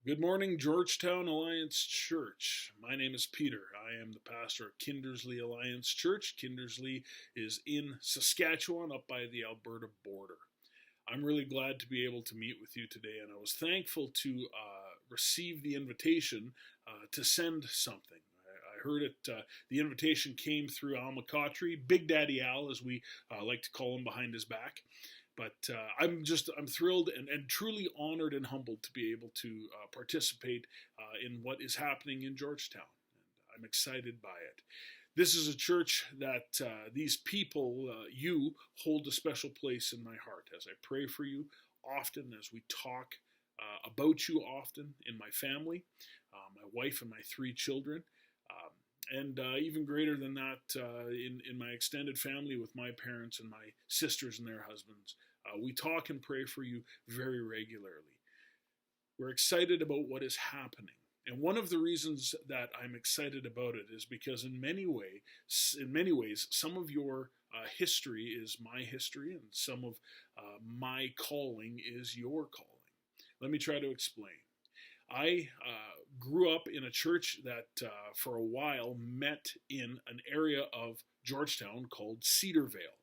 Good morning, Georgetown Alliance Church. My name is Peter. I am the pastor of Kindersley Alliance Church. Kindersley is in Saskatchewan, up by the Alberta border. I'm really glad to be able to meet with you today, and I was thankful to receive the invitation to send something. I heard it. The invitation came through Al McCautry, Big Daddy Al, as we like to call him behind his back. But I'm thrilled and truly honored and humbled to be able to participate in what is happening in Georgetown. And I'm excited by it. This is a church that these people, you, hold a special place in my heart as I pray for you often, as we talk about you often in my family, my wife and my 3 children. And even greater than that, in my extended family with my parents and my sisters and their husbands. We talk and pray for you very regularly. We're excited about what is happening. And one of the reasons that I'm excited about it is because in many ways, some of your history is my history, and some of my calling is your calling. Let me try to explain. I grew up in a church that for a while met in an area of Georgetown called Cedarvale.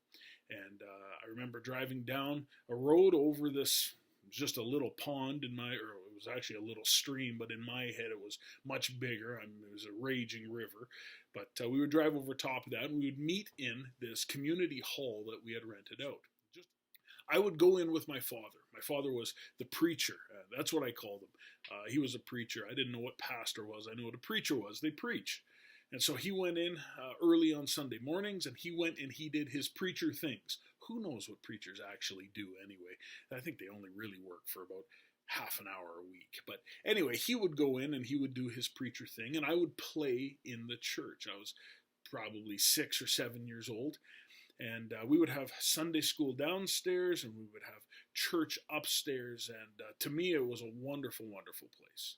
And I remember driving down a road over this, just a little pond or it was actually a little stream, but in my head it was much bigger. It was a raging river. But we would drive over top of that, and we would meet in this community hall that we had rented out. I would go in with my father. My father was the preacher. That's what I called him. He was a preacher. I didn't know what pastor was. I knew what a preacher was. They preach. And so he went in early on Sunday mornings, and he went and he did his preacher things. Who knows what preachers actually do anyway? I think they only really work for about half an hour a week. But anyway, he would go in and he would do his preacher thing, and I would play in the church. I was probably 6 or 7 years old. And we would have Sunday school downstairs, and we would have church upstairs. And to me, it was a wonderful, wonderful place.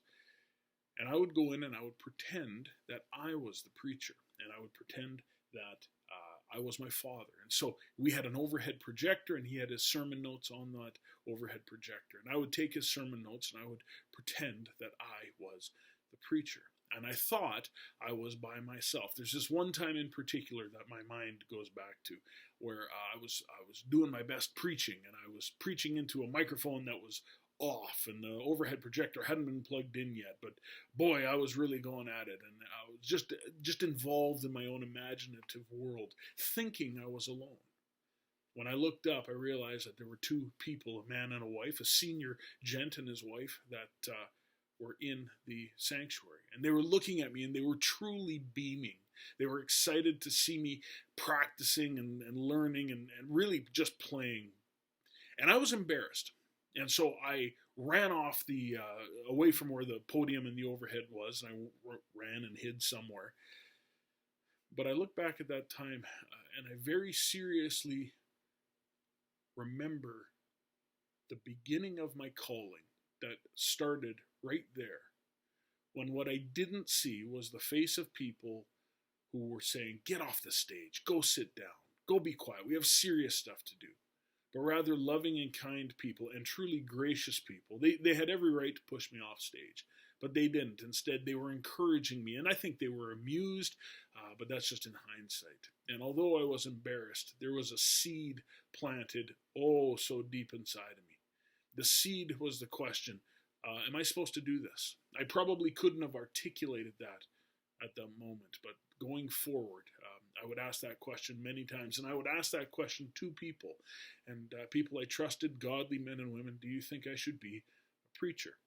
And I would go in and I would pretend that I was the preacher, and I would pretend that I was my father. And so we had an overhead projector, and he had his sermon notes on that overhead projector. And I would take his sermon notes and I would pretend that I was the preacher. And I thought I was by myself. There's this one time in particular that my mind goes back to, where I was doing my best preaching, and I was preaching into a microphone that was off, and the overhead projector hadn't been plugged in yet. But boy, I was really going at it, and I was just involved in my own imaginative world, thinking I was alone. When I looked up, I realized that there were 2 people, a man and a wife, a senior gent and his wife, that were in the sanctuary. And they were looking at me, and they were truly beaming. They were excited to see me practicing and learning and really just playing. And I was embarrassed. And so I ran off away from where the podium and the overhead was, and I ran and hid somewhere. But I look back at that time, and I very seriously remember the beginning of my calling that started right there, when what I didn't see was the face of people who were saying, "Get off the stage, go sit down, go be quiet, we have serious stuff to do." But rather loving and kind people and truly gracious people. They had every right to push me off stage, but they didn't. Instead, they were encouraging me, and I think they were amused, but that's just in hindsight. And although I was embarrassed, there was a seed planted oh so deep inside of me. The seed was the question, am I supposed to do this? I probably couldn't have articulated that at that moment, but going forward, I would ask that question many times, and I would ask that question to people, and people I trusted, godly men and women. Do you think I should be a preacher?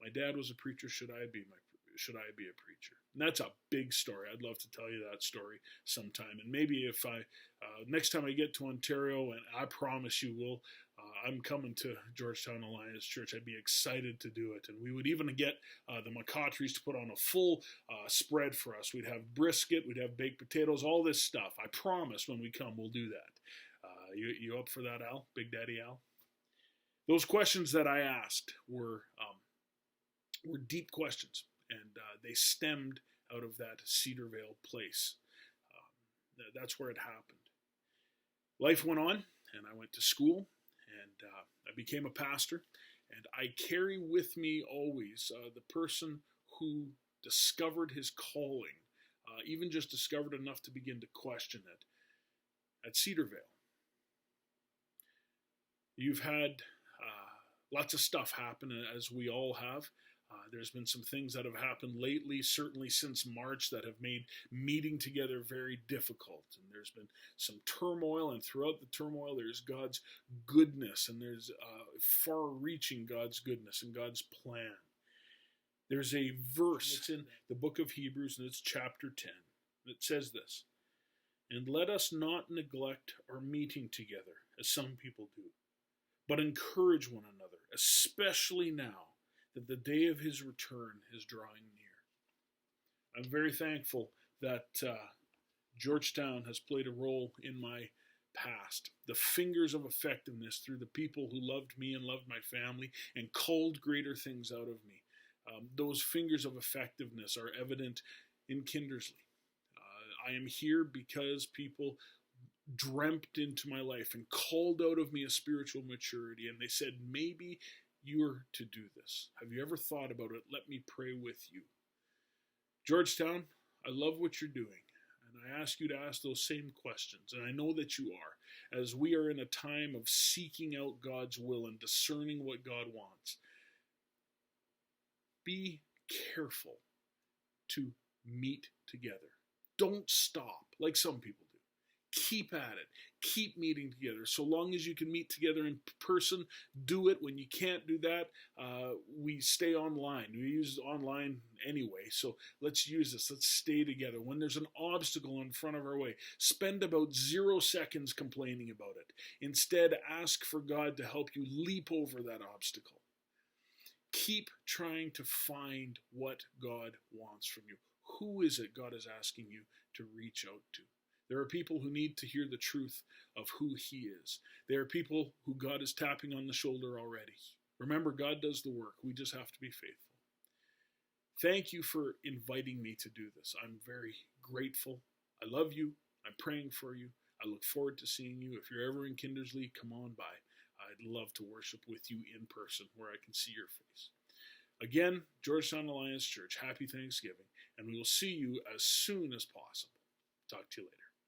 My dad was a preacher. Should I be a preacher? And that's a big story. I'd love to tell you that story sometime. And maybe if next time I get to Ontario, and I promise you will, I'm coming to Georgetown Alliance Church. I'd be excited to do it. And we would even get the McCautreys to put on a full spread for us. We'd have brisket, we'd have baked potatoes, all this stuff. I promise when we come, we'll do that. You up for that, Al? Big Daddy Al? Those questions that I asked were deep questions, and they stemmed out of that Cedarvale place. That's where it happened. Life went on, and I went to school, and I became a pastor, And I carry with me always the person who discovered his calling, even just discovered enough to begin to question it at Cedarvale. You've had lots of stuff happen, as we all have. There's been some things that have happened lately, certainly since March, that have made meeting together very difficult. And there's been some turmoil, and throughout the turmoil, there's God's goodness, and there's far-reaching God's goodness and God's plan. There's a verse, it's in the book of Hebrews, and it's chapter 10. It says this, "And let us not neglect our meeting together, as some people do, but encourage one another, especially now that the day of his return is drawing near." I'm very thankful that Georgetown has played a role in my past. The fingers of effectiveness through the people who loved me and loved my family and called greater things out of me. Those fingers of effectiveness are evident in Kindersley. I am here because people dreamt into my life and called out of me a spiritual maturity, and they said, maybe you're to do this. Have you ever thought about it? Let me pray with you. Georgetown, I love what you're doing, and I ask you to ask those same questions, and I know that you are, as we are in a time of seeking out God's will and discerning what God wants. Be careful to meet together. Don't stop like some people do. Keep at it. Keep meeting together. So long as you can meet together in person, do it. When you can't do that, we stay online. We use online anyway, so let's use this. Let's stay together. When there's an obstacle in front of our way, spend about 0 seconds complaining about it. Instead, ask for God to help you leap over that obstacle. Keep trying to find what God wants from you. Who is it God is asking you to reach out to? There are people who need to hear the truth of who He is. There are people who God is tapping on the shoulder already. Remember, God does the work. We just have to be faithful. Thank you for inviting me to do this. I'm very grateful. I love you. I'm praying for you. I look forward to seeing you. If you're ever in Kindersley, come on by. I'd love to worship with you in person where I can see your face. Again, Georgetown Alliance Church, happy Thanksgiving, and we will see you as soon as possible. Talk to you later.